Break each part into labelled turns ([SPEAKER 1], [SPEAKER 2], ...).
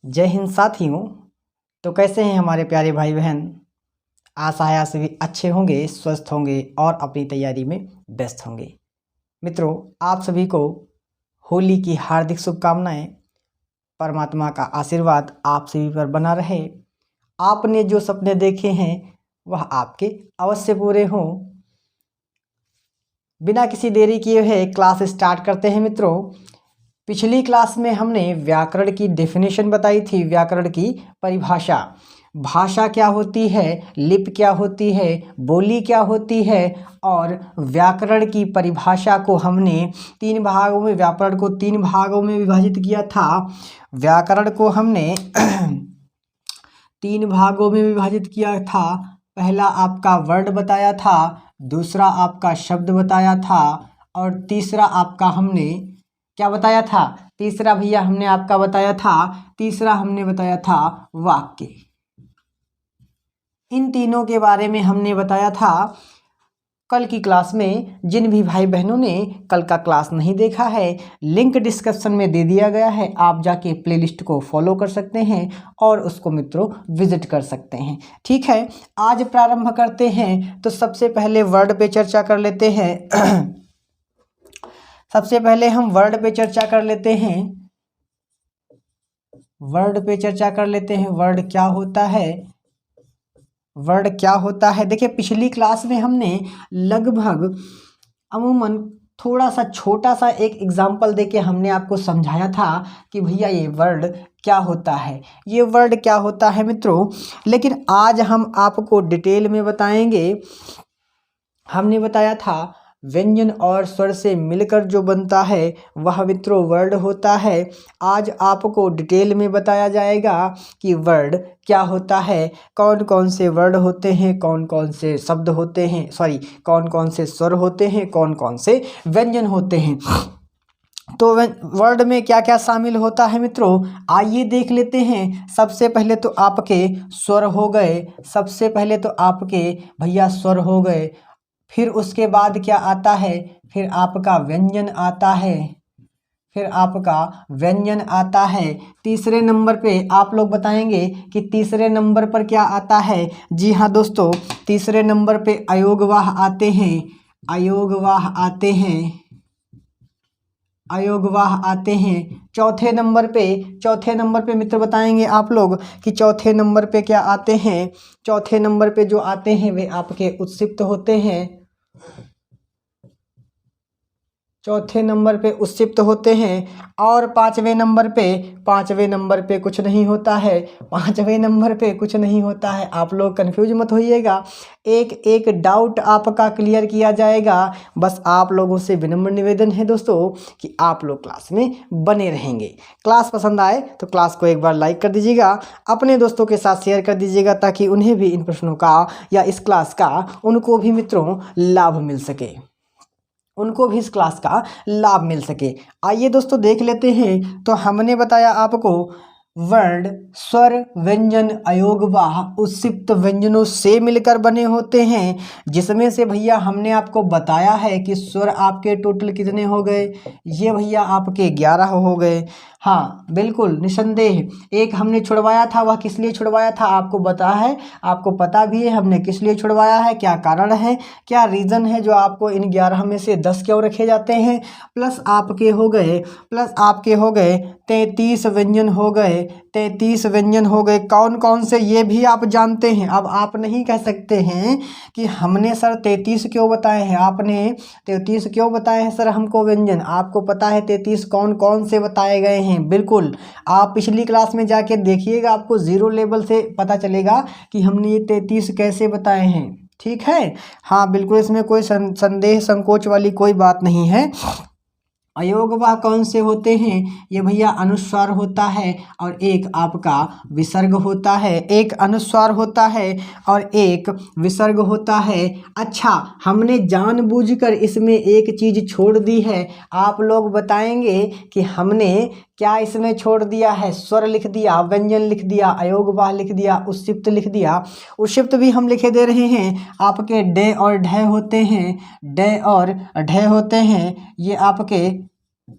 [SPEAKER 1] जय हिंद साथियों। तो कैसे हैं हमारे प्यारे भाई बहन। आशा है आप सभी अच्छे होंगे, स्वस्थ होंगे और अपनी तैयारी में व्यस्त होंगे। मित्रों, आप सभी को होली की हार्दिक शुभकामनाएं। परमात्मा का आशीर्वाद आप सभी पर बना रहे। आपने जो सपने देखे हैं वह आपके अवश्य पूरे हों। बिना किसी देरी किए हुए क्लास स्टार्ट करते हैं। मित्रों, पिछली क्लास में हमने व्याकरण की डेफिनेशन बताई थी, व्याकरण की परिभाषा। भाषा क्या होती है, लिपि क्या होती है, बोली क्या होती है, और व्याकरण की परिभाषा को हमने तीन भागों में, व्याकरण को तीन भागों में विभाजित किया था। व्याकरण को हमने तीन भागों में विभाजित किया था। पहला आपका वर्ड बताया था, दूसरा आपका शब्द बताया था, और तीसरा आपका हमने क्या बताया था? तीसरा भैया हमने आपका बताया था, तीसरा हमने बताया था वाक्य। इन तीनों के बारे में हमने बताया था कल की क्लास में। जिन भी भाई बहनों ने कल का क्लास नहीं देखा है, लिंक डिस्क्रिप्शन में दे दिया गया है, आप जाके प्लेलिस्ट को फॉलो कर सकते हैं और उसको मित्रों विजिट कर सकते हैं। ठीक है, आज प्रारंभ करते हैं। तो सबसे पहले वर्ड पे चर्चा कर लेते हैं। सबसे पहले हम वर्ड पे चर्चा कर लेते हैं। वर्ड पे चर्चा कर लेते हैं। वर्ड क्या होता है? वर्ड क्या होता है? देखिए, पिछली क्लास में हमने लगभग अमूमन थोड़ा सा छोटा सा एक एग्जाम्पल देके हमने आपको समझाया था कि भैया ये वर्ड क्या होता है, ये वर्ड क्या होता है मित्रों। लेकिन आज हम आपको डिटेल में बताएंगे। हमने बताया था व्यंजन और स्वर से मिलकर जो बनता है वह मित्रों वर्ड होता है। आज आपको डिटेल में बताया जाएगा कि वर्ड क्या होता है, कौन कौन से वर्ड होते हैं, कौन कौन से शब्द होते हैं, कौन कौन से स्वर होते हैं, कौन कौन से व्यंजन होते हैं। तो वर्ड में क्या क्या शामिल होता है मित्रों, आइए देख लेते हैं। सबसे पहले तो आपके स्वर हो गए, सबसे पहले तो आपके भैया स्वर हो गए। फिर उसके बाद क्या आता है? फिर आपका व्यंजन आता है। फिर आपका व्यंजन आता है। तीसरे नंबर पे आप लोग बताएंगे कि तीसरे नंबर पर क्या आता है। जी हाँ दोस्तों, तीसरे नंबर पे अयोगवाह आते हैं। अयोगवाह आते हैं। अयोगवाह आते हैं। चौथे नंबर पे मित्र बताएंगे आप लोग कि चौथे नंबर पे क्या आते हैं। चौथे नंबर पे जो आते हैं वे आपके उत्सिप्त होते हैं। चौथे नंबर पे उत्सिप्त होते हैं। और पांचवें नंबर पे कुछ नहीं होता है। पांचवें नंबर पे कुछ नहीं होता है। आप लोग कंफ्यूज मत होइएगा, एक एक डाउट आपका क्लियर किया जाएगा। बस आप लोगों से विनम्र निवेदन है दोस्तों कि आप लोग क्लास में बने रहेंगे। क्लास पसंद आए तो क्लास को एक बार लाइक कर दीजिएगा, अपने दोस्तों के साथ शेयर कर दीजिएगा, ताकि उन्हें भी इन प्रश्नों का या इस क्लास का उनको भी मित्रों लाभ मिल सके, उनको भी इस क्लास का लाभ मिल सके। आइए दोस्तों देख लेते हैं। तो हमने बताया आपको वर्ड स्वर व्यंजन अयोगवाह उत्सिप्त व्यंजनों से मिलकर बने होते हैं, जिसमें से भैया हमने आपको बताया है कि स्वर आपके टोटल कितने हो गए। ये भैया आपके 11 हो गए। हाँ बिल्कुल निसंदेह, एक हमने छुड़वाया था। वह किस लिए छुड़वाया था आपको पता है, आपको पता भी है हमने किस लिए छुड़वाया है, क्या कारण है, क्या रीज़न है जो आपको इन 11 में से 10 क्यों रखे जाते हैं। प्लस आपके हो गए 33 व्यंजन हो गए। 33 व्यंजन हो गए। कौन कौन से ये भी आप जानते हैं। अब आप नहीं कह सकते हैं कि हमने सर 33 क्यों बताए हैं, आपने 33 क्यों बताए हैं सर हमको व्यंजन। आपको पता है 33 कौन कौन से बताए गए हैं। बिल्कुल, आप पिछली क्लास में जाके देखिएगा, आपको जीरो लेवल से पता चलेगा कि हमने ये 33 कैसे बताए हैं। ठीक है, हाँ बिल्कुल, इसमें कोई संदेह संकोच वाली कोई बात नहीं है। अयोगवाह कौन से होते हैं? ये भैया अनुस्वार होता है और एक आपका विसर्ग होता है। एक अनुस्वार होता है और एक विसर्ग होता है। अच्छा, हमने जानबूझकर इसमें एक चीज़ छोड़ दी है। आप लोग बताएंगे कि हमने क्या इसमें छोड़ दिया है। स्वर लिख दिया, व्यंजन लिख दिया, अयोगवाह लिख दिया, उत्सिप्त लिख दिया। उत्सिप्त भी हम लिखे दे रहे हैं। आपके डे और ढय होते हैं, डे और ढय होते हैं। ये आपके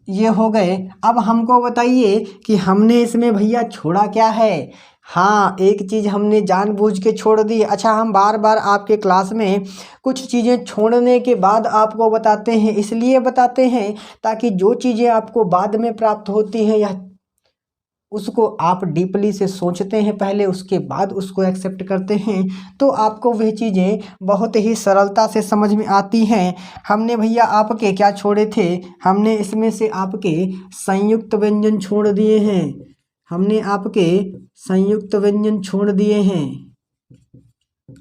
[SPEAKER 1] ये हो गए। अब हमको बताइए कि हमने इसमें भैया छोड़ा क्या है। हाँ, एक चीज़ हमने जानबूझ के छोड़ दी। अच्छा, हम बार बार आपके क्लास में कुछ चीज़ें छोड़ने के बाद आपको बताते हैं, इसलिए बताते हैं ताकि जो चीज़ें आपको बाद में प्राप्त होती हैं या उसको आप डीपली से सोचते हैं पहले, उसके बाद उसको एक्सेप्ट करते हैं, तो आपको वह चीज़ें बहुत ही सरलता से समझ में आती हैं। हमने भैया आपके क्या छोड़े थे, हमने इसमें से आपके संयुक्त व्यंजन छोड़ दिए हैं। हमने आपके संयुक्त व्यंजन छोड़ दिए हैं।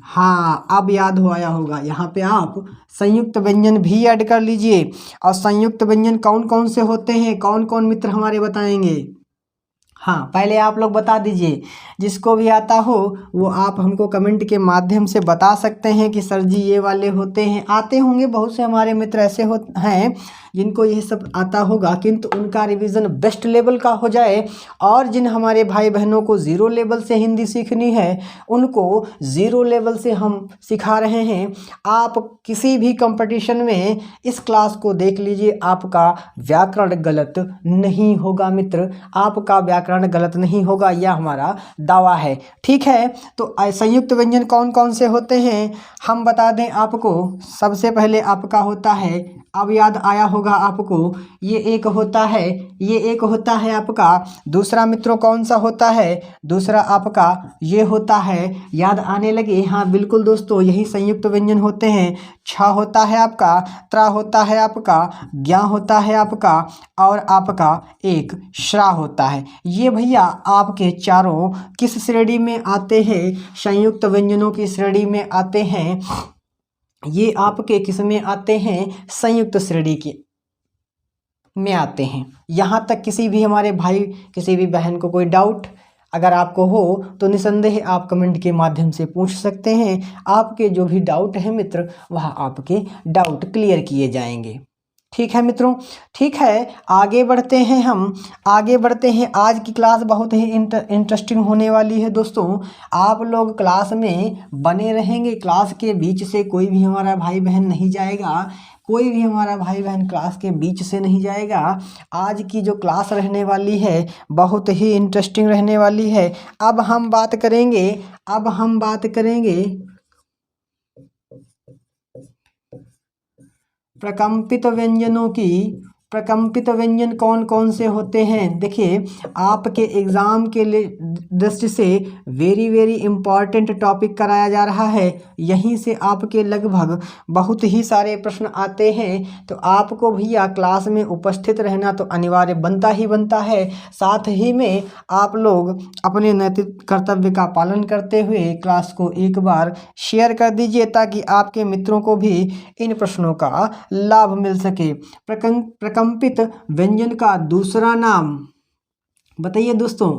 [SPEAKER 1] हाँ, अब याद हो आया होगा। यहाँ पे आप संयुक्त व्यंजन भी ऐड कर लीजिए। और संयुक्त व्यंजन कौन कौन से होते हैं, कौन कौन मित्र हमारे बताएंगे। हाँ, पहले आप लोग बता दीजिए, जिसको भी आता हो वो आप हमको कमेंट के माध्यम से बता सकते हैं कि सर जी ये वाले होते हैं। आते होंगे, बहुत से हमारे मित्र ऐसे हैं जिनको ये सब आता होगा, किंतु उनका रिवीजन बेस्ट लेवल का हो जाए। और जिन हमारे भाई बहनों को ज़ीरो लेवल से हिंदी सीखनी है, उनको ज़ीरो लेवल से हम सिखा रहे हैं। आप किसी भी कंपटीशन में इस क्लास को देख लीजिए, आपका व्याकरण गलत नहीं होगा मित्र, आपका व्याकरण गलत नहीं होगा, यह हमारा दावा है। ठीक है, तो संयुक्त व्यंजन कौन कौन से होते हैं हम बता दें आपको। सबसे पहले आपका होता है, अब याद आया होगा आपको, ये एक होता है, ये एक होता है आपका। दूसरा मित्रों कौन सा होता है, दूसरा आपका ये होता है। याद आने लगे, हाँ बिल्कुल दोस्तों, यही संयुक्त व्यंजन होते हैं। छ होता है आपका, त्रा होता है आपका, ज्ञा होता है आपका, और आपका एक श्रा होता है। ये भैया आपके चारों किस श्रेणी में आते हैं, संयुक्त व्यंजनों की श्रेणी में आते हैं। ये आपके किस में आते हैं, संयुक्त श्रेणी के में आते हैं। यहाँ तक किसी भी हमारे भाई, किसी भी बहन को कोई डाउट अगर आपको हो तो निसंदेह आप कमेंट के माध्यम से पूछ सकते हैं। आपके जो भी डाउट है मित्र, वह आपके डाउट क्लियर किए जाएंगे। ठीक है मित्रों, ठीक है, आगे बढ़ते हैं हम, आगे बढ़ते हैं। आज की क्लास बहुत ही इंटरेस्टिंग होने वाली है दोस्तों। आप लोग क्लास में बने रहेंगे, क्लास के बीच से कोई भी हमारा भाई बहन नहीं जाएगा, कोई भी हमारा भाई बहन क्लास के बीच से नहीं जाएगा। आज की जो क्लास रहने वाली है बहुत ही इंटरेस्टिंग रहने वाली है। अब हम बात करेंगे, अब हम बात करेंगे प्रकंपित व्यंजनों की। प्रकंपित व्यंजन कौन कौन से होते हैं, देखिए आपके एग्ज़ाम के लिए दृष्टि से वेरी वेरी इम्पॉर्टेंट टॉपिक कराया जा रहा है। यहीं से आपके लगभग बहुत ही सारे प्रश्न आते हैं, तो आपको भैया क्लास में उपस्थित रहना तो अनिवार्य बनता ही बनता है। साथ ही में आप लोग अपने नैतिक कर्तव्य का पालन करते हुए क्लास को एक बार शेयर कर दीजिए, ताकि आपके मित्रों को भी इन प्रश्नों का लाभ मिल सके। प्रकंपित व्यंजन का दूसरा नाम बताइए दोस्तों,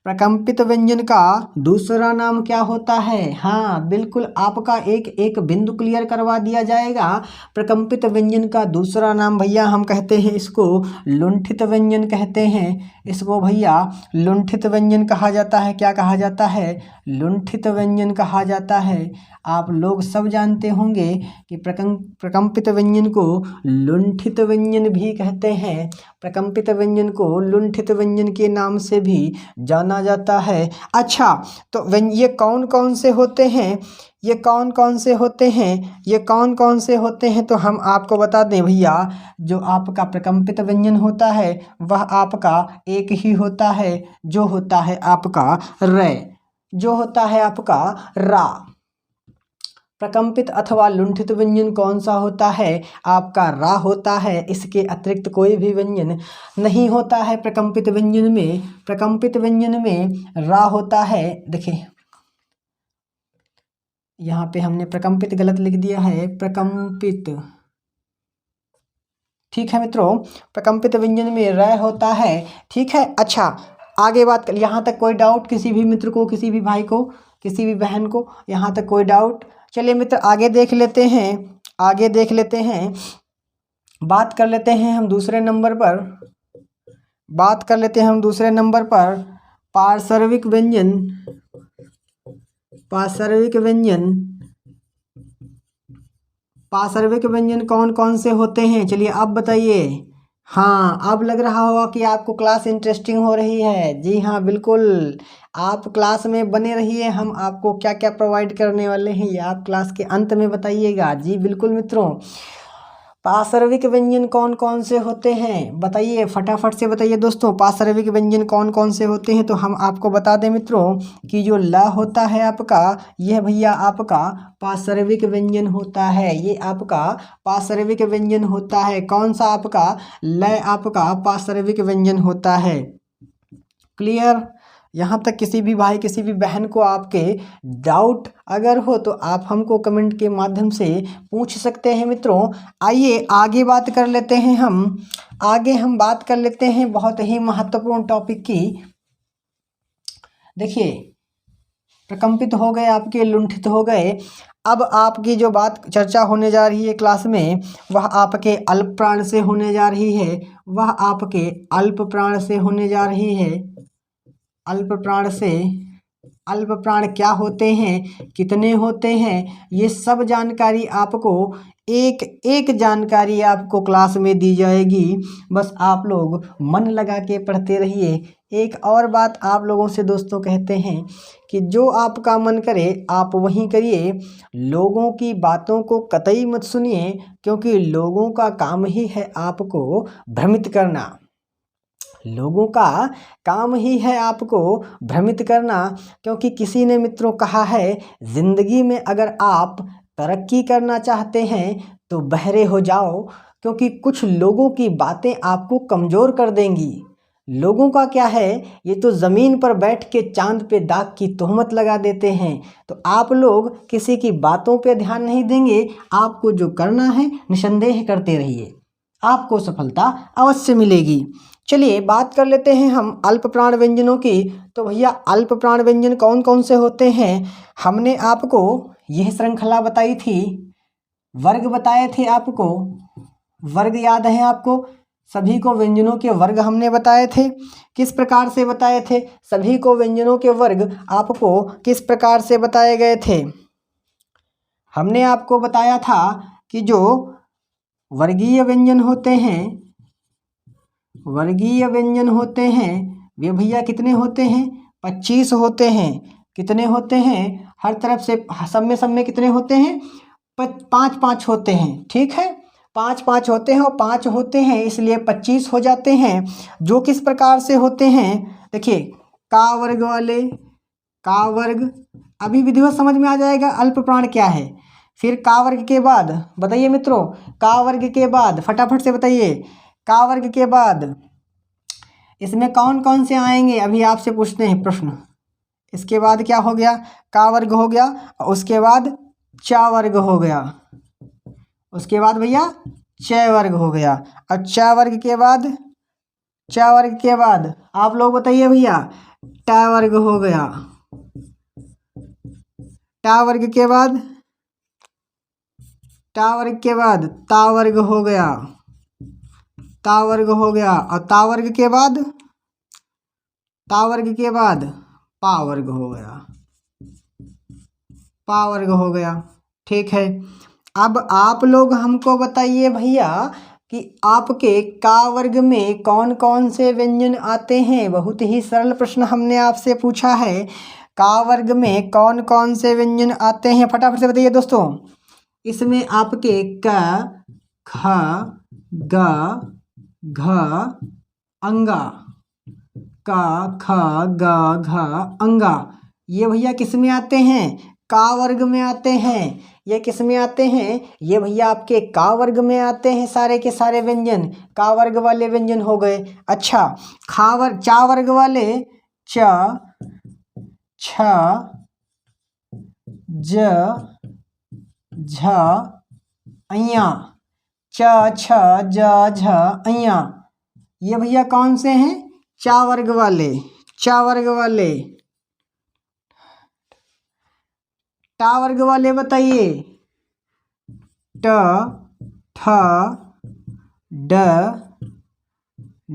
[SPEAKER 1] प्रकंपित व्यंजन का दूसरा नाम क्या होता है। हाँ बिल्कुल, आपका एक एक बिंदु क्लियर करवा दिया जाएगा। प्रकंपित व्यंजन का दूसरा नाम भैया हम कहते हैं इसको लुंठित व्यंजन कहते हैं। इसको भैया लुंठित व्यंजन कहा जाता है। क्या कहा जाता है, लुंठित व्यंजन कहा जाता है। आप लोग सब जानते होंगे कि प्रकंपित व्यंजन को लुंठित व्यंजन भी कहते हैं। प्रकंपित व्यंजन को लुंठित व्यंजन के नाम से भी जाना जाता है। अच्छा, तो ये कौन कौन से होते हैं, ये कौन कौन से होते हैं, ये कौन कौन से होते हैं, तो हम आपको बता दें भैया। जो आपका प्रकंपित व्यंजन होता है वह आपका एक ही होता है, जो होता है आपका रै, जो होता है आपका रा। प्रकंपित अथवा लुंठित व्यंजन कौन सा होता है, आपका रा होता है। इसके अतिरिक्त कोई भी व्यंजन नहीं होता है प्रकंपित व्यंजन में। प्रकंपित व्यंजन में रा होता है। देखिए यहाँ पे हमने प्रकंपित गलत लिख दिया है, प्रकंपित, ठीक है मित्रों, प्रकंपित व्यंजन में रै होता है। ठीक है, अच्छा आगे बात कर, यहाँ तक कोई डाउट किसी भी मित्र को, किसी भी भाई को, किसी भी बहन को, यहाँ तक कोई डाउट। चलिए मित्र आगे देख लेते हैं, आगे देख लेते हैं। बात कर लेते हैं हम दूसरे नंबर पर, बात कर लेते हैं हम दूसरे नंबर पर पार्श्विक व्यंजन। पार्श्विक व्यंजन, पार्श्विक व्यंजन कौन कौन से होते हैं, चलिए आप बताइए। हाँ, अब लग रहा होगा कि आपको क्लास इंटरेस्टिंग हो रही है। जी हाँ, बिल्कुल। आप क्लास में बने रहिए, हम आपको क्या क्या प्रोवाइड करने वाले हैं ये आप क्लास के अंत में बताइएगा। जी बिल्कुल मित्रों। पार्श्विक व्यंजन कौन कौन से होते हैं बताइए, फटाफट से बताइए दोस्तों। पार्श्विक व्यंजन कौन कौन से होते हैं तो हम आपको बता दें मित्रों कि जो ल होता है आपका, यह भैया आपका पार्श्विक व्यंजन होता है। ये आपका पार्श्विक व्यंजन होता है। कौन सा आपका? ल आपका पार्श्विक व्यंजन होता है। क्लियर? यहाँ तक किसी भी भाई किसी भी बहन को आपके डाउट अगर हो तो आप हमको कमेंट के माध्यम से पूछ सकते हैं मित्रों। आइए आगे बात कर लेते हैं हम बात कर लेते हैं बहुत ही महत्वपूर्ण टॉपिक की। देखिए, प्रकंपित हो गए आपके, लुंठित हो गए। अब आपकी जो बात चर्चा होने जा रही है क्लास में, वह आपके अल्प प्राण से होने जा रही है। वह आपके अल्प प्राण से होने जा रही है। अल्प प्राण से, अल्प प्राण क्या होते हैं, कितने होते हैं, ये सब जानकारी आपको एक एक जानकारी आपको क्लास में दी जाएगी। बस आप लोग मन लगा के पढ़ते रहिए। एक और बात आप लोगों से दोस्तों कहते हैं कि जो आपका मन करे आप वही करिए। लोगों की बातों को कतई मत सुनिए, क्योंकि लोगों का काम ही है आपको भ्रमित करना। लोगों का काम ही है आपको भ्रमित करना। क्योंकि किसी ने मित्रों कहा है, जिंदगी में अगर आप तरक्की करना चाहते हैं तो बहरे हो जाओ, क्योंकि कुछ लोगों की बातें आपको कमज़ोर कर देंगी। लोगों का क्या है, ये तो ज़मीन पर बैठ के चांद पे दाग की तोहमत लगा देते हैं। तो आप लोग किसी की बातों पे ध्यान नहीं देंगे। आपको जो करना है निसंदेह करते रहिए, आपको सफलता अवश्य मिलेगी। चलिए बात कर लेते हैं हम अल्प प्राण व्यंजनों की। तो भैया अल्प प्राण व्यंजन कौन कौन से होते हैं, हमने आपको यह श्रृंखला बताई थी, वर्ग बताए थे आपको। वर्ग याद है आपको? सभी को व्यंजनों के वर्ग हमने बताए थे। किस प्रकार से बताए थे? सभी को व्यंजनों के वर्ग आपको किस प्रकार से बताए गए थे? हमने आपको बताया था कि जो वर्गीय व्यंजन होते हैं, वर्गीय व्यंजन होते हैं, वे भैया कितने होते हैं? 25 होते हैं। कितने होते हैं? हर तरफ से सब में कितने होते हैं? 5 होते हैं। ठीक है, 5 होते हैं और 5 होते हैं, इसलिए 25 हो जाते हैं। जो किस प्रकार से होते हैं देखिए, का वर्ग वाले, का वर्ग अभी विधिवत समझ में आ जाएगा अल्प प्राण क्या है। फिर का वर्ग के बाद बताइए मित्रों, का वर्ग के बाद फटाफट से बताइए, का वर्ग के बाद इसमें कौन कौन से आएंगे, अभी आपसे पूछते हैं प्रश्न। इसके बाद क्या हो गया? का वर्ग हो गया, उसके बाद चा वर्ग हो गया, उसके बाद भैया च वर्ग हो गया, और च वर्ग के बाद, च वर्ग के बाद आप लोग बताइए भैया, ट वर्ग हो गया। टा वर्ग के बाद, टा वर्ग के बाद ता वर्ग हो गया, ता वर्ग हो गया, और ता वर्ग के बाद, ता वर्ग के बाद पा वर्ग हो गया, पा वर्ग हो गया। ठीक है, अब आप लोग हमको बताइए भैया कि आपके का वर्ग में कौन कौन से व्यंजन आते हैं। बहुत ही सरल प्रश्न हमने आपसे पूछा है, का वर्ग में कौन कौन से व्यंजन आते हैं, फटाफट से बताइए दोस्तों। इसमें आपके क, ख, ग, घ, अंगा, का, ख, ग, घ, अंगा, ये भैया किस में आते हैं? का वर्ग में आते हैं। ये किस में आते हैं? ये भैया आपके का वर्ग में आते हैं। सारे के सारे व्यंजन का वर्ग वाले व्यंजन हो गए। अच्छा, खा वर्ग, चा वर्ग वाले च, छ, ज, झ, अइया, च, छ, ज, झ, अइया, ये भैया कौन से हैं? चा वर्ग वाले, चा वर्ग वाले। टा वर्ग वाले बताइए, ट, ठ, ड,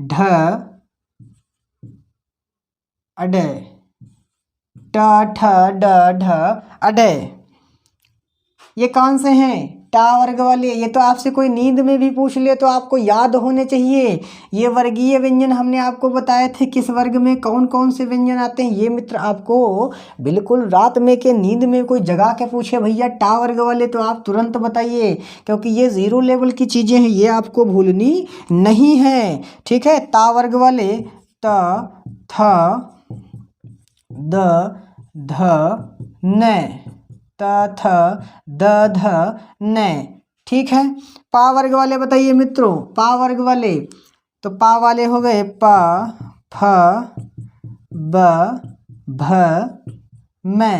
[SPEAKER 1] ढ, अड, ट, ठ, ड, ढ, अड, ये कौन से हैं? टा वर्ग वाले, ये तो आपसे कोई नींद में भी पूछ ले तो आपको याद होने चाहिए। ये वर्गीय व्यंजन हमने आपको बताए थे किस वर्ग में कौन कौन से व्यंजन आते हैं। ये मित्र आपको बिल्कुल रात में के नींद में कोई जगा के पूछे भैया टा वर्ग वाले, तो आप तुरंत बताइए, क्योंकि ये ज़ीरो लेवल की चीज़ें हैं, ये आपको भूलनी नहीं है। ठीक है, ता वर्ग वाले त थ द ध न, त थ द ध न। ठीक है, पा वर्ग वाले बताइए मित्रों, पा वर्ग वाले, तो पा वाले हो गए प फ ब भ म।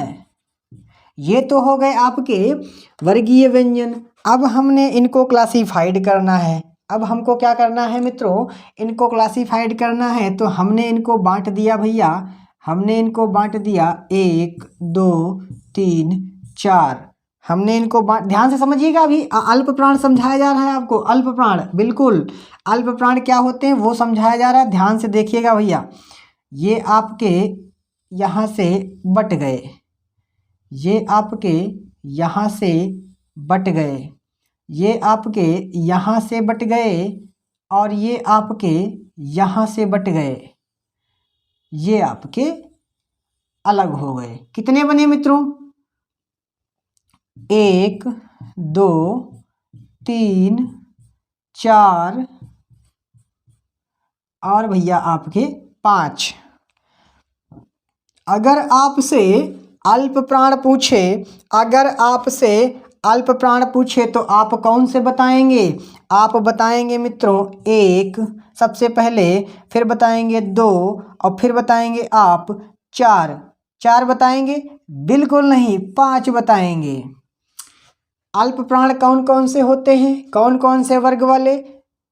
[SPEAKER 1] ये तो हो गए आपके वर्गीय व्यंजन। अब हमने इनको क्लासिफाइड करना है। अब हमको क्या करना है मित्रों, इनको क्लासिफाइड करना है। तो हमने इनको बांट दिया भैया, हमने इनको बांट दिया 1 2 3 4। हमने इनको बांट, ध्यान से समझिएगा, अभी अल्प प्राण समझाया जा रहा है आपको। अल्प प्राण, बिल्कुल अल्प प्राण क्या होते हैं वो समझाया जा रहा है, ध्यान से देखिएगा भैया। ये आपके यहाँ से बट गए, ये आपके यहाँ से बट गए, ये आपके यहाँ से बट गए, और ये आपके यहाँ से बट गए, ये आपके अलग हो गए। कितने बने मित्रों, 1 2 3 4 और भैया आपके 5। अगर आपसे अल्प प्राण पूछे, अगर आपसे अल्प प्राण पूछे तो आप कौन से बताएंगे? आप बताएंगे मित्रों 1 सबसे पहले, फिर बताएंगे 2 और फिर बताएंगे आप 4। 4 बताएंगे? बिल्कुल नहीं, 5 बताएंगे। अल्प प्राण कौन कौन से होते हैं, कौन कौन से वर्ग वाले?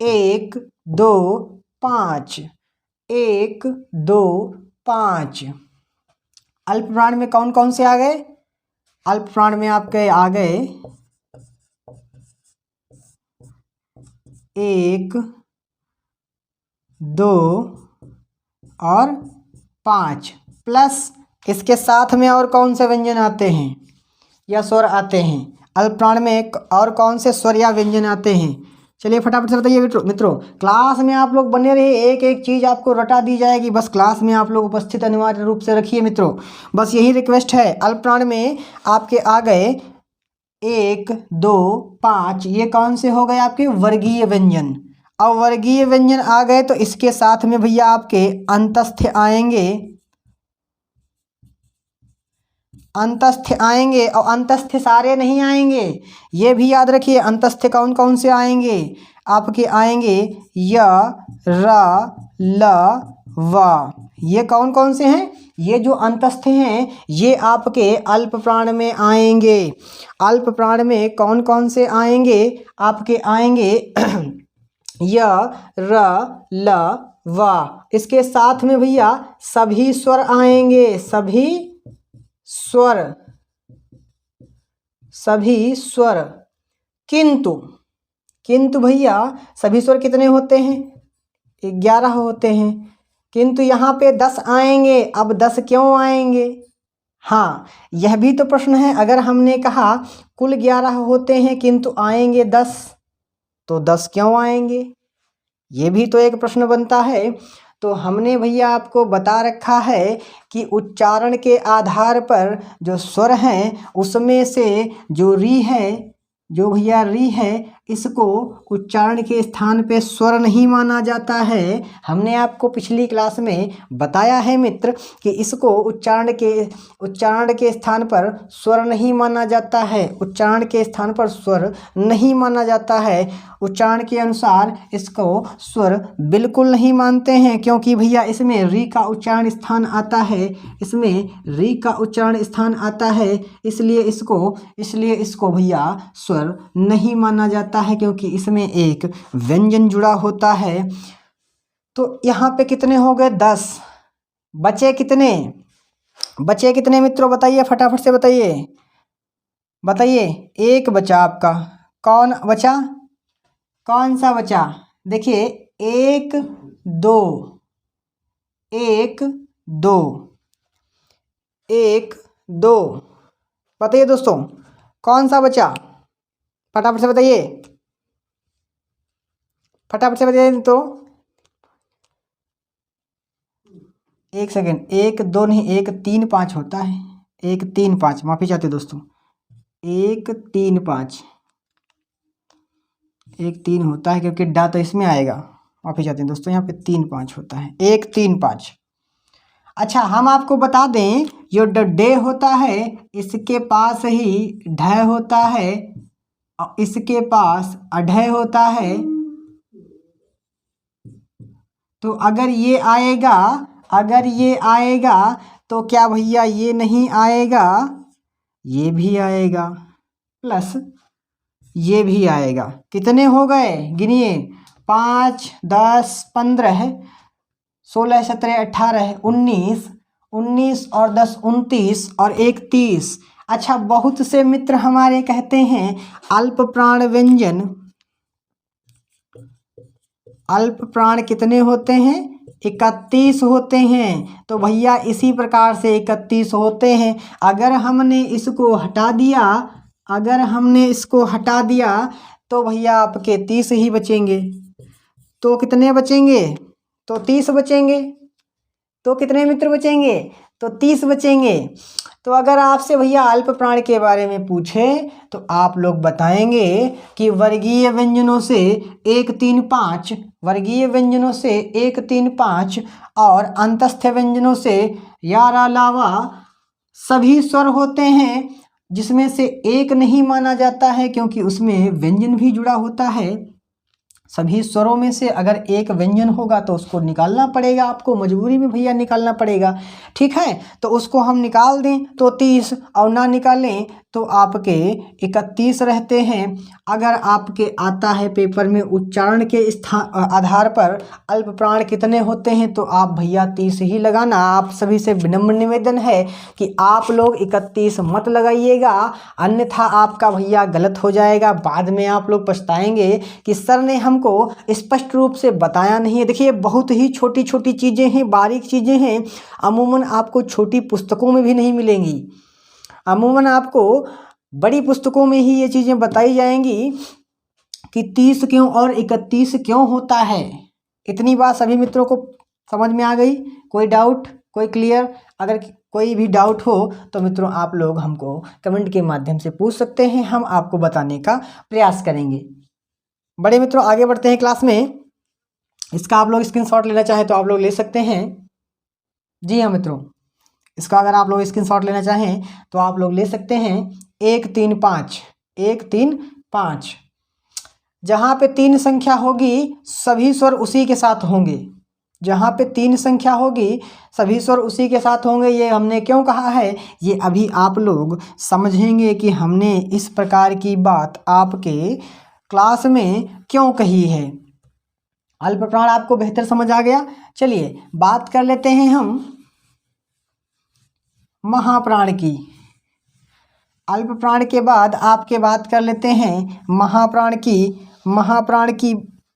[SPEAKER 1] 1 2 5, 1 2 5। अल्प प्राण में कौन कौन से आ गए? अल्प प्राण में आपके आ गए 1 2 और 5, प्लस इसके साथ में और कौन से व्यंजन आते हैं या स्वर आते हैं? अल्प प्राण में और कौन से स्वर या व्यंजन आते हैं? चलिए फटाफट से बताइए मित्रों। क्लास में आप लोग बने रहिए, एक एक चीज़ आपको रटा दी जाएगी, बस क्लास में आप लोग उपस्थित अनिवार्य रूप से रखिए मित्रों, बस यही रिक्वेस्ट है। अल्प प्राण में आपके आ गए 1 2 5, ये कौन से हो गए आपके? वर्गीय व्यंजन। अब वर्गीय व्यंजन आ गए तो इसके साथ में भैया आपके अंतस्थ आएंगे, अंतस्थ आएंगे, और अंतस्थ सारे नहीं आएंगे, ये भी याद रखिए। अंतस्थ कौन कौन से आएंगे? आपके आएंगे य र ल व। ये कौन कौन से हैं? ये जो अंतस्थ हैं ये आपके अल्प प्राण में आएंगे। अल्प प्राण में कौन कौन से आएंगे? आपके आएंगे य र ल व। इसके साथ में भैया सभी स्वर आएंगे, सभी स्वर, सभी स्वर। किंतु, किंतु भैया सभी स्वर कितने होते हैं? 11 होते हैं, किंतु यहाँ पे 10 आएंगे। अब 10 क्यों आएंगे? हाँ, यह भी तो प्रश्न है। अगर हमने कहा कुल 11 होते हैं किंतु आएंगे 10, तो 10 क्यों आएंगे? ये भी तो एक प्रश्न बनता है। तो हमने भैया आपको बता रखा है कि उच्चारण के आधार पर जो स्वर हैं उसमें से जो री है, जो भैया री है, इसको उच्चारण के स्थान पे स्वर नहीं माना जाता है। हमने आपको पिछली क्लास में बताया है मित्र कि इसको उच्चारण के स्थान पर स्वर नहीं माना जाता है, उच्चारण के स्थान पर स्वर नहीं माना जाता है। उच्चारण के अनुसार इसको स्वर बिल्कुल नहीं मानते हैं, क्योंकि भैया इसमें री का उच्चारण स्थान आता है, इसमें री का उच्चारण स्थान आता है, इसलिए इसको भैया स्वर नहीं माना जाता है, क्योंकि इसमें एक व्यंजन जुड़ा होता है। तो यहाँ पे कितने हो गए? 10। बचे कितने? बचे कितने मित्रों बताइए, फटाफट से बताइए, बताइए। 1 बचा आपका। कौन बचा? कौन सा बचा? देखिए 1 2 1 2 1 2, बताइए दोस्तों कौन सा बचा? फटाफट से बताइए, फटाफट से बताइए। तो 1 सेकेंड, 1 2 नहीं, 1 3 5 होता है। 1 3 5, माफी चाहते दोस्तों, 1 3 5, 1 3 होता है क्योंकि डा तो इसमें आएगा। माफी चाहते हैं दोस्तों, यहाँ पे 3 5 होता है, 1 3 5। अच्छा, हम आपको बता दें, जो डे होता है इसके पास ही ढ होता है और इसके पास अढ होता है। तो अगर ये आएगा, अगर ये आएगा तो क्या भैया ये नहीं आएगा, ये भी आएगा, प्लस ये भी आएगा। कितने हो गए गिनिए, 5 10 15 16 17 18 19, 19 और 10 29 और 1 30। अच्छा, बहुत से मित्र हमारे कहते हैं अल्प प्राण व्यंजन, अल्प प्राण कितने होते हैं, 31 होते हैं। तो भैया इसी प्रकार से 31 होते हैं। अगर हमने इसको हटा दिया, अगर हमने इसको हटा दिया तो भैया आपके 30 ही बचेंगे। तो कितने बचेंगे, तो 30 बचेंगे। तो कितने मित्र बचेंगे, तो 30 बचेंगे। तो अगर आपसे भैया अल्प प्राण के बारे में पूछे तो आप लोग बताएंगे कि वर्गीय व्यंजनों से 1 3 5, वर्गीय व्यंजनों से 1 3 5 और अंतस्थ व्यंजनों से यार अलावा सभी स्वर होते हैं, जिसमें से एक नहीं माना जाता है क्योंकि उसमें व्यंजन भी जुड़ा होता है। सभी स्वरों में से अगर एक व्यंजन होगा तो उसको निकालना पड़ेगा, आपको मजबूरी में भैया निकालना पड़ेगा। ठीक है, तो उसको हम निकाल दें तो 30 और ना निकालें तो आपके 31 रहते हैं। अगर आपके आता है पेपर में उच्चारण के आधार पर अल्प प्राण कितने होते हैं तो आप भैया 30 ही लगाना। आप सभी से विनम्र निवेदन है कि आप लोग 31 मत लगाइएगा, अन्यथा आपका भैया गलत हो जाएगा। बाद में आप लोग पछताएंगे कि सर ने हमको स्पष्ट रूप से बताया नहीं है। देखिए, बहुत ही छोटी छोटी चीज़ें हैं, बारीक चीज़ें हैं, अमूमन आपको छोटी पुस्तकों में भी नहीं मिलेंगी। अमूमन आपको बड़ी पुस्तकों में ही ये चीज़ें बताई जाएंगी कि 30 क्यों और 31 क्यों होता है। इतनी बात सभी मित्रों को समझ में आ गई? कोई डाउट, कोई क्लियर? अगर कोई भी डाउट हो तो मित्रों आप लोग हमको कमेंट के माध्यम से पूछ सकते हैं, हम आपको बताने का प्रयास करेंगे। बड़े मित्रों आगे बढ़ते हैं क्लास में। इसका आप लोग स्क्रीनशॉट लेना चाहें तो आप लोग ले सकते हैं। जी हाँ मित्रों, इसका अगर आप लोग स्क्रीनशॉट लेना चाहें तो आप लोग ले सकते हैं। 1 3 5, 1 3 5। जहाँ पे 3 संख्या होगी सभी स्वर उसी के साथ होंगे। जहाँ पे 3 संख्या होगी सभी स्वर उसी के साथ होंगे। ये हमने क्यों कहा है, ये अभी आप लोग समझेंगे कि हमने इस प्रकार की बात आपके क्लास में क्यों कही है। अल्प प्राण आपको बेहतर समझ आ गया। चलिए बात कर लेते हैं हम महाप्राण की। अल्प प्राण के बाद आपके बात कर लेते हैं महाप्राण की। महाप्राण की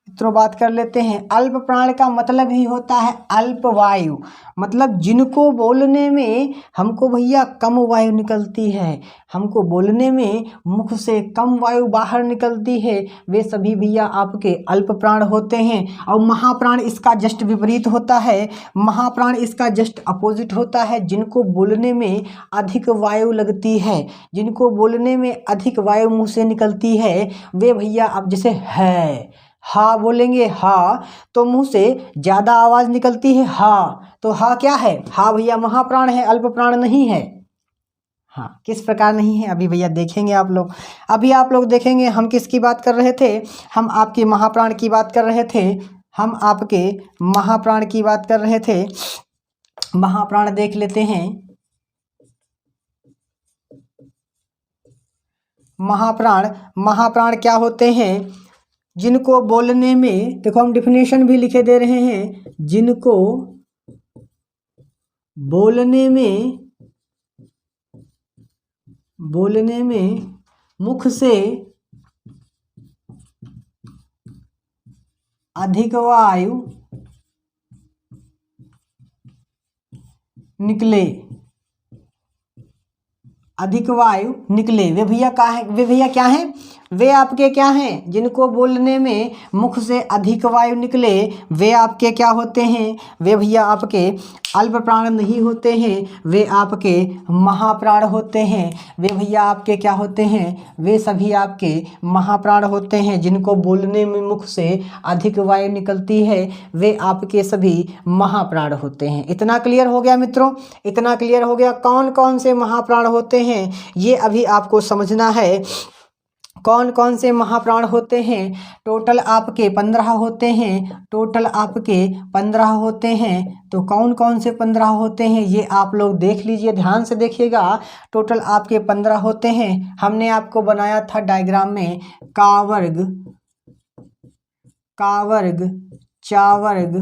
[SPEAKER 1] मित्रों बात कर लेते हैं। अल्प प्राण का मतलब ही होता है अल्प वायु, मतलब जिनको बोलने में हमको भैया कम वायु निकलती है, हमको बोलने में मुख से कम वायु बाहर निकलती है, वे सभी भैया आपके अल्प प्राण होते हैं। और महाप्राण इसका जस्ट विपरीत होता है। महाप्राण इसका जस्ट अपोजिट होता है। जिनको बोलने में अधिक वायु लगती है, जिनको बोलने में अधिक वायु मुंह से निकलती है, वे भैया अब जैसे है हा बोलेंगे, हा तो मुंह से ज़्यादा आवाज़ निकलती है, हा तो हा क्या है, हा भैया महाप्राण है, अल्प प्राण नहीं है। हाँ, किस प्रकार नहीं है अभी भैया देखेंगे आप लोग। अभी आप लोग देखेंगे हम किसकी बात कर रहे थे, हम आपके महाप्राण की बात कर रहे थे। हम आपके महाप्राण की बात कर रहे थे। महाप्राण देख लेते हैं। महाप्राण, महाप्राण क्या होते हैं, जिनको बोलने में, देखो हम डिफिनेशन भी लिखे दे रहे हैं, जिनको बोलने में मुख से अधिक वायु निकले, अधिक वायु निकले। वे भैया क्या हैं? वे आपके क्या हैं? जिनको बोलने में मुख से अधिक वायु निकले वे आपके क्या होते हैं? वे भैया आपके अल्प प्राण नहीं होते हैं, वे आपके महाप्राण होते हैं। वे भैया आपके क्या होते हैं? वे सभी आपके महाप्राण होते हैं। जिनको बोलने में मुख से अधिक वायु निकलती है वे आपके सभी महाप्राण होते हैं। इतना क्लियर हो गया मित्रों? इतना क्लियर हो गया कौन कौन से महाप्राण होते हैं ये अभी आपको समझना है। कौन कौन से महाप्राण होते हैं? टोटल आपके 15 होते हैं। टोटल आपके 15 होते हैं। तो कौन कौन से 15 होते हैं ये आप लोग देख लीजिए, ध्यान से देखिएगा। टोटल आपके 15 होते हैं। हमने आपको बनाया था डायग्राम में का वर्ग, चा वर्ग,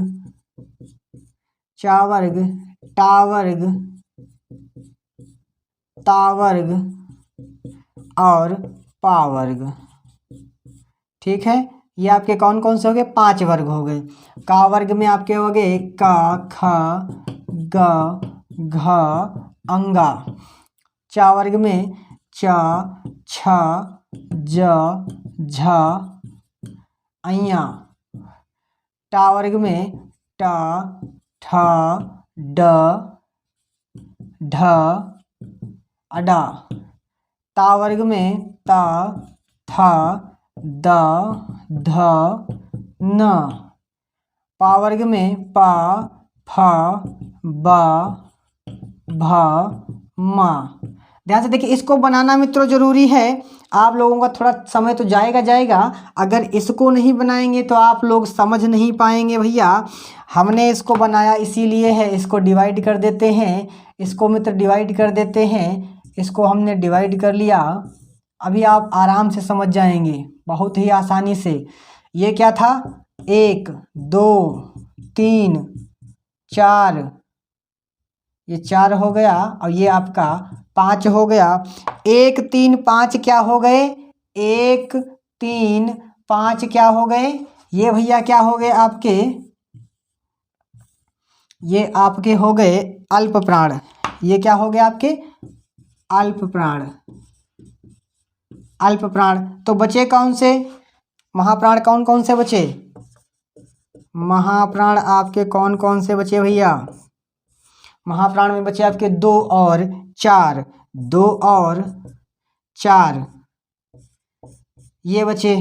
[SPEAKER 1] टा वर्ग, ता वर्ग और पा वर्ग। ठीक है, ये आपके कौन कौन से हो गए? 5 वर्ग हो गए। का वर्ग में आपके हो गए का, ख, ग, घ, अंगा। चा वर्ग में च, छ, ज, झ, अइया। टा वर्ग में ट, ठ, ड, ढ, अडा। ता वर्ग में ता, था, द, ध, न। पा वर्ग में पा, फ, ब, भ, म। ध्यान से देखिए, इसको बनाना मित्रों जरूरी है। आप लोगों का थोड़ा समय तो जाएगा। अगर इसको नहीं बनाएंगे तो आप लोग समझ नहीं पाएंगे भैया। हमने इसको बनाया इसीलिए है। इसको डिवाइड कर देते हैं, इसको मित्र डिवाइड कर देते हैं। इसको हमने डिवाइड कर लिया। अभी आप आराम से समझ जाएंगे बहुत ही आसानी से। ये क्या था? 1 2 3 4, ये 4 हो गया और ये आपका 5 हो गया। 1 3 5 क्या हो गए? 1 3 5 क्या हो गए? ये भैया क्या हो गए आपके? ये आपके हो गए अल्प प्राण। ये क्या हो गए आपके? अल्प प्राण। अल्प प्राण। तो बचे कौन से महाप्राण? कौन कौन से बचे महाप्राण? आपके कौन कौन से बचे भैया? महाप्राण में बचे आपके 2 और 4। 2 और 4 ये बचे।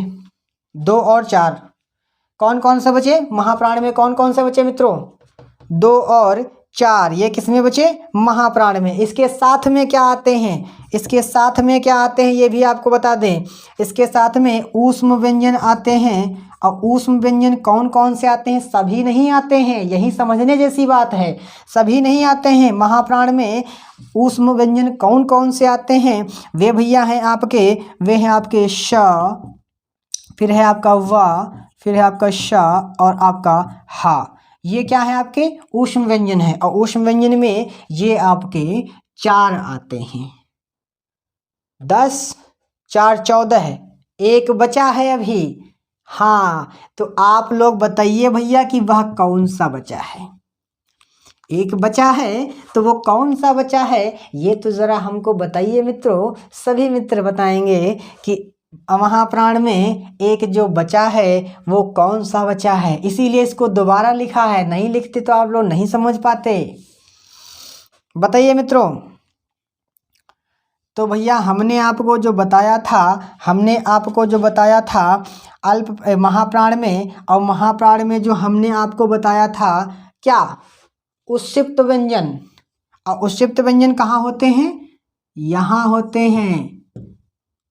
[SPEAKER 1] 2 और 4 कौन कौन से बचे महाप्राण में? कौन कौन से बचे मित्रों? 2 और 4 ये किस में बचे? महाप्राण में। इसके साथ में क्या आते हैं? इसके साथ में क्या आते हैं ये भी आपको बता दें। इसके साथ में ऊष्म व्यंजन आते हैं। और ऊष्म व्यंजन कौन कौन से आते हैं? सभी नहीं आते हैं, यही समझने जैसी बात है। सभी नहीं आते हैं। महाप्राण में ऊष्म व्यंजन कौन कौन से आते हैं? वे भैया हैं आपके, वे हैं आपके श, फिर है आपका व, फिर है आपका श और आपका हा। ये क्या है? आपके ऊष्म व्यंजन है। और ऊष्म व्यंजन में ये आपके 4 आते हैं। 10 4 14, एक बचा है अभी। हाँ, तो आप लोग बताइए भैया कि वह कौन सा बचा है? एक बचा है, तो वो कौन सा बचा है ये तो ज़रा हमको बताइए मित्रों। सभी मित्र बताएंगे कि महाप्राण में एक जो बचा है वो कौन सा बचा है। इसीलिए इसको दोबारा लिखा है, नहीं लिखते तो आप लोग नहीं समझ पाते। बताइए मित्रों। तो भैया हमने आपको जो बताया था अल्प महाप्राण में, और महाप्राण में जो हमने आपको बताया था क्या? उत्क्षिप्त व्यंजन। और उत्क्षिप्त व्यंजन कहाँ होते हैं? यहाँ होते हैं।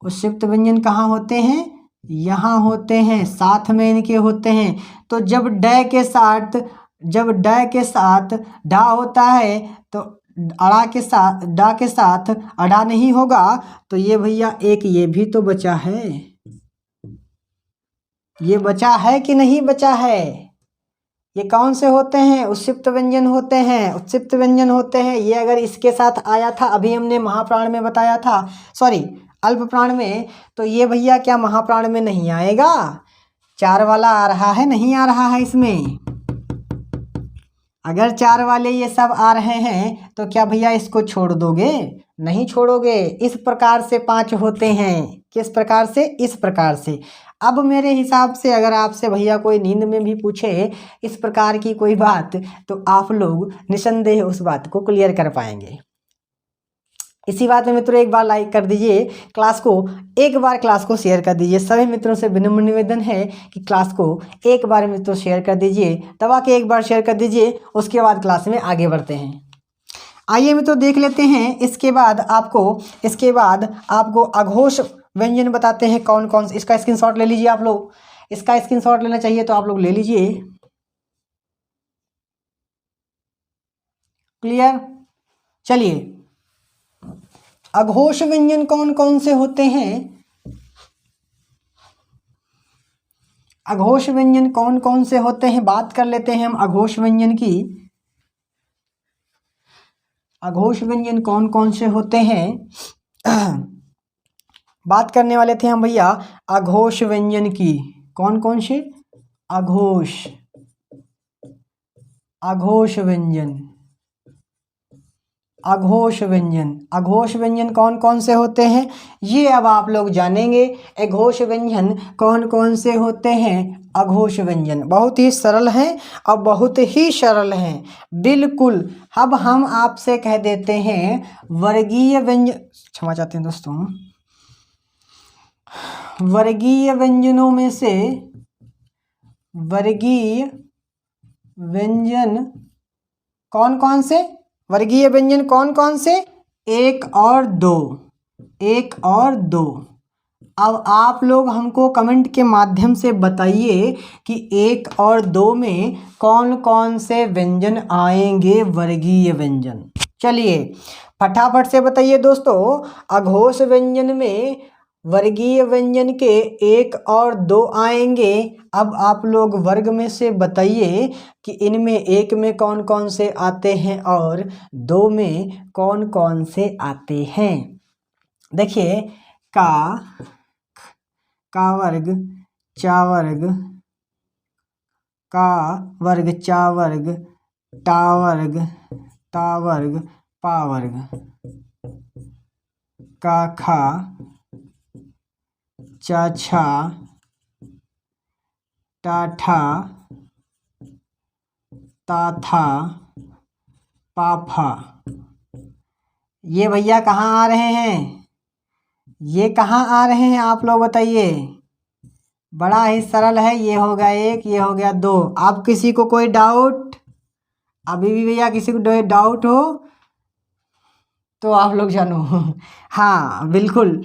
[SPEAKER 1] उत्क्षिप्त व्यंजन कहाँ होते हैं? यहाँ होते हैं, साथ में इनके होते हैं। तो जब ड के साथ डा होता है तो अड़ा के साथ डा के साथ अड़ा नहीं होगा। तो ये भैया एक ये भी तो बचा है। ये बचा है कि नहीं बचा है? ये कौन से होते हैं? उत्क्षिप्त व्यंजन होते हैं। उत्क्षिप्त व्यंजन होते हैं। ये अगर इसके साथ आया था, अभी हमने महाप्राण में बताया था, सॉरी अल्प प्राण में, तो ये भैया क्या महाप्राण में नहीं आएगा? 4 वाला आ रहा है, नहीं आ रहा है इसमें? अगर 4 वाले ये सब आ रहे हैं तो क्या भैया इसको छोड़ दोगे? नहीं छोड़ोगे। इस प्रकार से 5 होते हैं। किस प्रकार से? इस प्रकार से। अब मेरे हिसाब से अगर आपसे भैया कोई नींद में भी पूछे इस प्रकार की कोई बात, तो आप लोग निसंदेह उस बात को क्लियर कर पाएंगे। इसी बात में मित्रों एक बार लाइक कर दीजिए क्लास को, एक बार क्लास को शेयर कर दीजिए। सभी मित्रों से विनम्र निवेदन है कि क्लास को एक बार मित्रों शेयर कर दीजिए, दबा के एक बार शेयर कर दीजिए। उसके बाद क्लास में आगे बढ़ते हैं। आइए मित्रों देख लेते हैं। इसके बाद आपको अघोष व्यंजन बताते हैं कौन कौन से। इसका स्क्रीनशॉट ले लीजिए आप लोग। इसका स्क्रीनशॉट लेना चाहिए तो आप लोग ले लीजिए। क्लियर? चलिए, अघोष व्यंजन कौन कौन से होते हैं? अघोष व्यंजन कौन कौन से होते हैं बात कर लेते हैं हम अघोष व्यंजन की। अघोष व्यंजन कौन कौन से होते हैं बात करने वाले थे हम भैया अघोष व्यंजन की। कौन कौन से? अघोष व्यंजन। अघोष व्यंजन कौन कौन से होते हैं ये अब आप लोग जानेंगे। अघोष व्यंजन कौन कौन से होते हैं? अघोष व्यंजन बहुत ही सरल हैं और बहुत ही सरल हैं बिल्कुल। अब हम आपसे कह देते हैं वर्गीय व्यंजन, क्षमा चाहते हैं दोस्तों, वर्गीय व्यंजनों में से वर्गीय व्यंजन कौन कौन से? वर्गीय व्यंजन कौन कौन से? 1 और 2। 1 और 2। अब आप लोग हमको कमेंट के माध्यम से बताइए कि 1 और 2 में कौन कौन से व्यंजन आएंगे वर्गीय व्यंजन। चलिए फटाफट से बताइए दोस्तों। अघोष व्यंजन में वर्गीय व्यंजन के 1 और 2 आएंगे। अब आप लोग वर्ग में से बताइए कि इनमें 1 में कौन कौन से आते हैं और 2 में कौन कौन से आते हैं। देखिए का वर्ग, चा वर्ग, का वर्ग, चा वर्ग, टा वर्ग, ता वर्ग, पा वर्ग, का खा, चा छा, टा ठा, ता था, पा फा। ये भैया कहाँ आ रहे हैं? ये कहाँ आ रहे हैं आप लोग बताइए। बड़ा ही सरल है। ये हो गया 1, ये हो गया 2। अब किसी को कोई डाउट? अभी भी भैया किसी को डाउट हो तो आप लोग जानो। हाँ बिल्कुल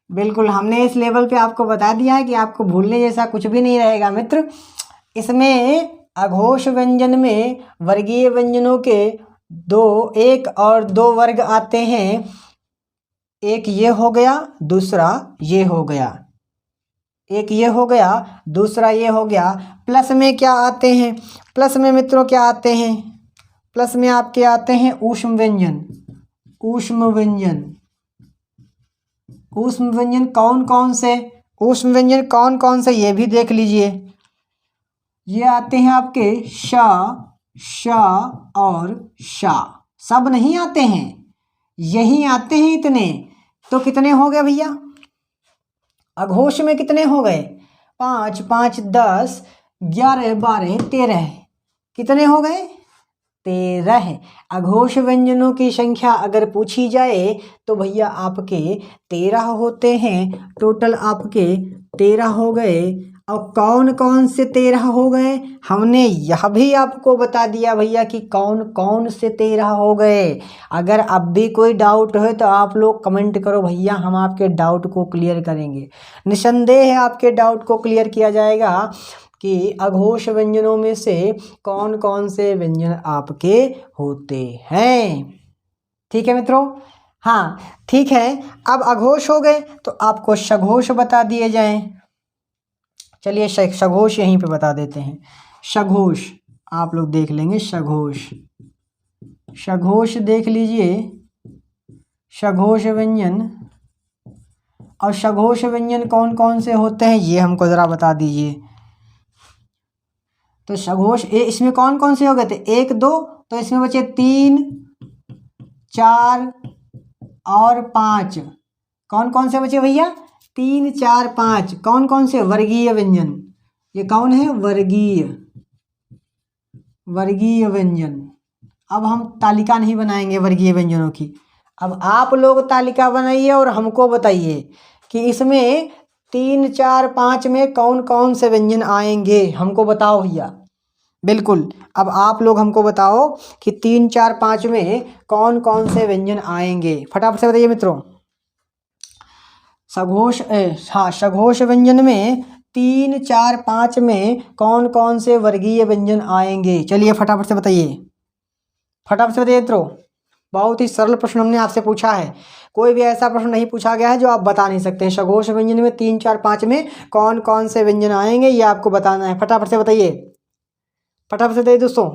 [SPEAKER 1] बिल्कुल, हमने इस लेवल पे आपको बता दिया है कि आपको भूलने जैसा कुछ भी नहीं रहेगा मित्र। इसमें अघोष व्यंजन में वर्गीय व्यंजनों के 1 और 2 वर्ग आते हैं। एक ये हो गया, दूसरा ये हो गया। एक ये हो गया, दूसरा ये हो गया। प्लस में क्या आते हैं? प्लस में मित्रों क्या आते हैं? प्लस में आपके आते हैं ऊष्म व्यंजन। ऊष्म व्यंजन कौन कौन से? ऊष्म व्यंजन कौन कौन से ये भी देख लीजिए। ये आते हैं आपके शा, शा और शा। सब नहीं आते हैं, यही आते हैं इतने। तो कितने हो गए भैया अघोष में? कितने हो गए? 5 5 10 11 12 13। कितने हो गए? 13। अघोष व्यंजनों की संख्या अगर पूछी जाए तो भैया आपके 13 होते हैं। टोटल आपके 13 हो गए। और कौन कौन से 13 हो गए हमने यह भी आपको बता दिया भैया कि कौन कौन से 13 हो गए। अगर अब भी कोई डाउट है तो आप लोग कमेंट करो भैया, हम आपके डाउट को क्लियर करेंगे। निसंदेह आपके डाउट को क्लियर किया जाएगा कि अघोष व्यंजनों में से कौन कौन से व्यंजन आपके होते हैं। ठीक है मित्रों? हाँ ठीक है। अब अघोष हो गए तो आपको सघोष बता दिए जाएं। चलिए सघोष यहीं पे बता देते हैं। सघोष आप लोग देख लेंगे। सघोष देख लीजिए। सघोष व्यंजन, और सघोष व्यंजन कौन कौन से होते हैं ये हमको ज़रा बता दीजिए। तो सघोष इसमें कौन कौन से हो गए थे? 1 2, तो इसमें बचे 3 4 और 5 कौन कौन से बचे भैया? 3 4 5 कौन कौन से? वर्गीय व्यंजन। ये कौन है? वर्गीय व्यंजन। अब हम तालिका नहीं बनाएंगे वर्गीय व्यंजनों की, अब आप लोग तालिका बनाइए और हमको बताइए कि इसमें 3 4 5 में कौन कौन से व्यंजन आएंगे, हमको बताओ भैया। बिल्कुल, अब आप लोग हमको बताओ कि 3 4 5 में कौन कौन से व्यंजन आएंगे, फटाफट से बताइए मित्रों। सघोष व्यंजन में 3 4 5 में कौन कौन से वर्गीय व्यंजन आएंगे? चलिए फटाफट से बताइए, फटाफट से बताइए मित्रों। बहुत ही सरल प्रश्न हमने आपसे पूछा है, कोई भी ऐसा प्रश्न नहीं पूछा गया है जो आप बता नहीं सकते हैं। सघोष व्यंजन में 3 4 5 में कौन कौन से व्यंजन आएंगे ये आपको बताना है, फटाफट से बताइए, फटाफट से बताइए दोस्तों।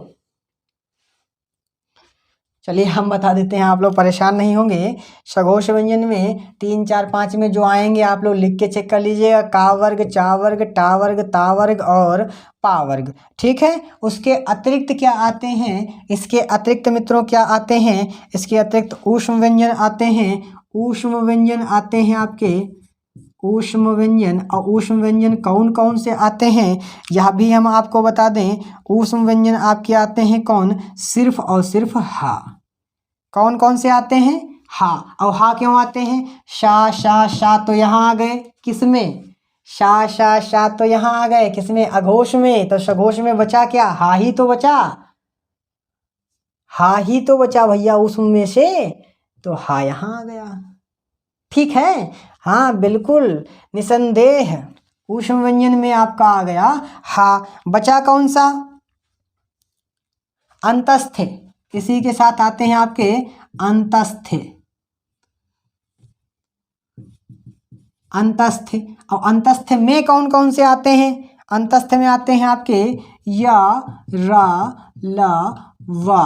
[SPEAKER 1] चलिए हम बता देते हैं, आप लोग परेशान नहीं होंगे। सघोष व्यंजन में 3 4 5 में जो आएंगे आप लोग लिख के चेक कर लीजिएगा, का वर्ग, चा वर्ग, टा वर्ग, ता वर्ग और पा वर्ग, ठीक है। उसके अतिरिक्त क्या आते हैं? इसके अतिरिक्त मित्रों क्या आते हैं? इसके अतिरिक्त ऊष्म व्यंजन आते हैं। ऊष्म व्यंजन आते हैं आपके, ऊष्म व्यंजन। और ऊष्म व्यंजन कौन कौन से आते हैं यह भी हम आपको बता दें। ऊष्म व्यंजन आपके आते हैं कौन? सिर्फ और सिर्फ हा। कौन कौन से आते हैं? हा। और हा क्यों आते हैं? शा तो यहाँ आ गए, किसमें? शा तो यहाँ आ गए, किसमें? अघोष में। तो सघोष में बचा क्या? हा ही तो बचा, हा ही तो बचा भैया ऊष्म में से, तो हा यहाँ आ गया, ठीक है। हाँ बिल्कुल निसंदेह ऊष्म व्यंजन में आपका आ गया हा। बचा कौन सा? अंतस्थ। इसी के साथ आते हैं आपके अंतस्थ। अंतस्थ। और अंतस्थ में कौन कौन से आते हैं? अंतस्थ में आते हैं आपके या, रा, ला, वा।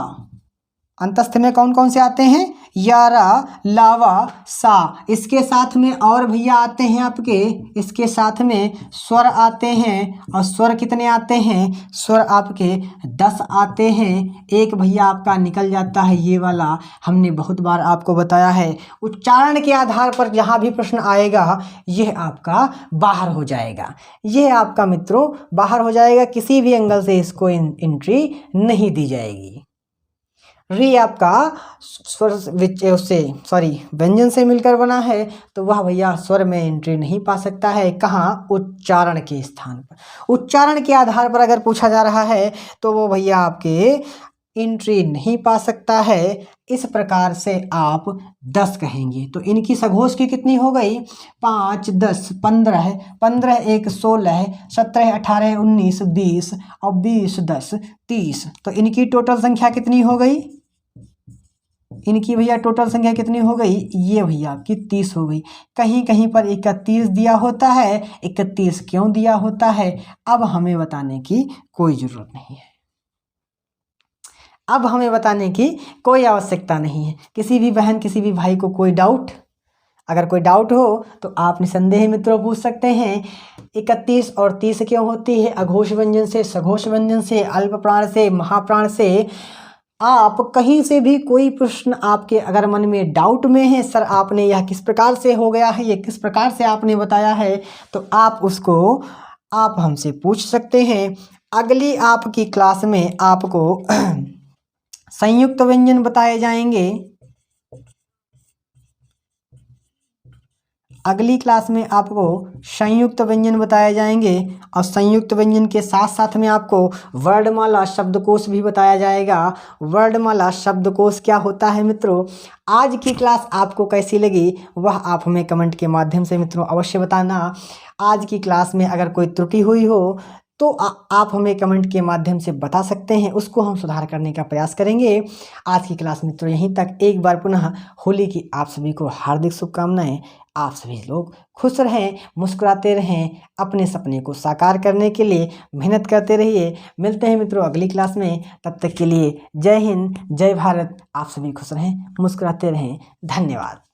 [SPEAKER 1] अंतस्थ में कौन कौन से आते हैं? यारा, लावा, सा। इसके साथ में और भैया आते हैं आपके, इसके साथ में स्वर आते हैं। और स्वर कितने आते हैं? स्वर आपके 10 आते हैं। एक भैया आपका निकल जाता है ये वाला, हमने बहुत बार आपको बताया है। उच्चारण के आधार पर जहाँ भी प्रश्न आएगा यह आपका बाहर हो जाएगा, यह आपका मित्रों बाहर हो जाएगा, किसी भी एंगल से इसको एंट्री नहीं दी जाएगी। री आपका स्वर उससे व्यंजन से मिलकर बना है, तो वह भैया स्वर में एंट्री नहीं पा सकता है। कहाँ? उच्चारण के स्थान पर। उच्चारण के आधार पर अगर पूछा जा रहा है तो वो भैया आपके एंट्री नहीं पा सकता है। इस प्रकार से आप 10 कहेंगे तो इनकी सघोष की कितनी हो गई? 5 10 15, 15 1 16, 17 18 19 20 और 20 10 30। तो इनकी टोटल संख्या कितनी हो गई? इनकी भैया टोटल संख्या कितनी हो गई? ये भैया आपकी 30 हो गई। कहीं कहीं पर 31 दिया होता है, 31 क्यों दिया होता है अब हमें बताने की कोई ज़रूरत नहीं है, अब हमें बताने की कोई आवश्यकता नहीं है। किसी भी बहन किसी भी भाई को कोई डाउट, अगर कोई डाउट हो तो आप निसंदेह मित्रों पूछ सकते हैं। 31 और 30 क्यों होती है? अघोष व्यंजन से, सघोष व्यंजन से, अल्प प्राण से, महाप्राण से। आप कहीं से भी कोई प्रश्न आपके अगर मन में डाउट में है, सर आपने यह किस प्रकार से हो गया है, ये किस प्रकार से आपने बताया है, तो आप उसको आप हमसे पूछ सकते हैं। अगली आपकी क्लास में आपको संयुक्त व्यंजन बताए जाएंगे। अगली क्लास में आपको संयुक्त व्यंजन बताए जाएंगे और संयुक्त व्यंजन के साथ साथ में आपको वर्णमाला शब्दकोश भी बताया जाएगा। वर्णमाला शब्दकोश क्या होता है मित्रों? आज की क्लास आपको कैसी लगी वह आप हमें कमेंट के माध्यम से मित्रों अवश्य बताना। आज की क्लास में अगर कोई त्रुटि हुई हो तो आप हमें कमेंट के माध्यम से बता सकते हैं, उसको हम सुधार करने का प्रयास करेंगे। आज की क्लास मित्रों यहीं तक। एक बार पुनः होली की आप सभी को हार्दिक शुभकामनाएं। आप सभी लोग खुश रहें, मुस्कुराते रहें, अपने सपने को साकार करने के लिए मेहनत करते रहिए। मिलते हैं मित्रों अगली क्लास में, तब तक के लिए जय हिंद, जय भारत। आप सभी खुश रहें, मुस्कुराते रहें। धन्यवाद।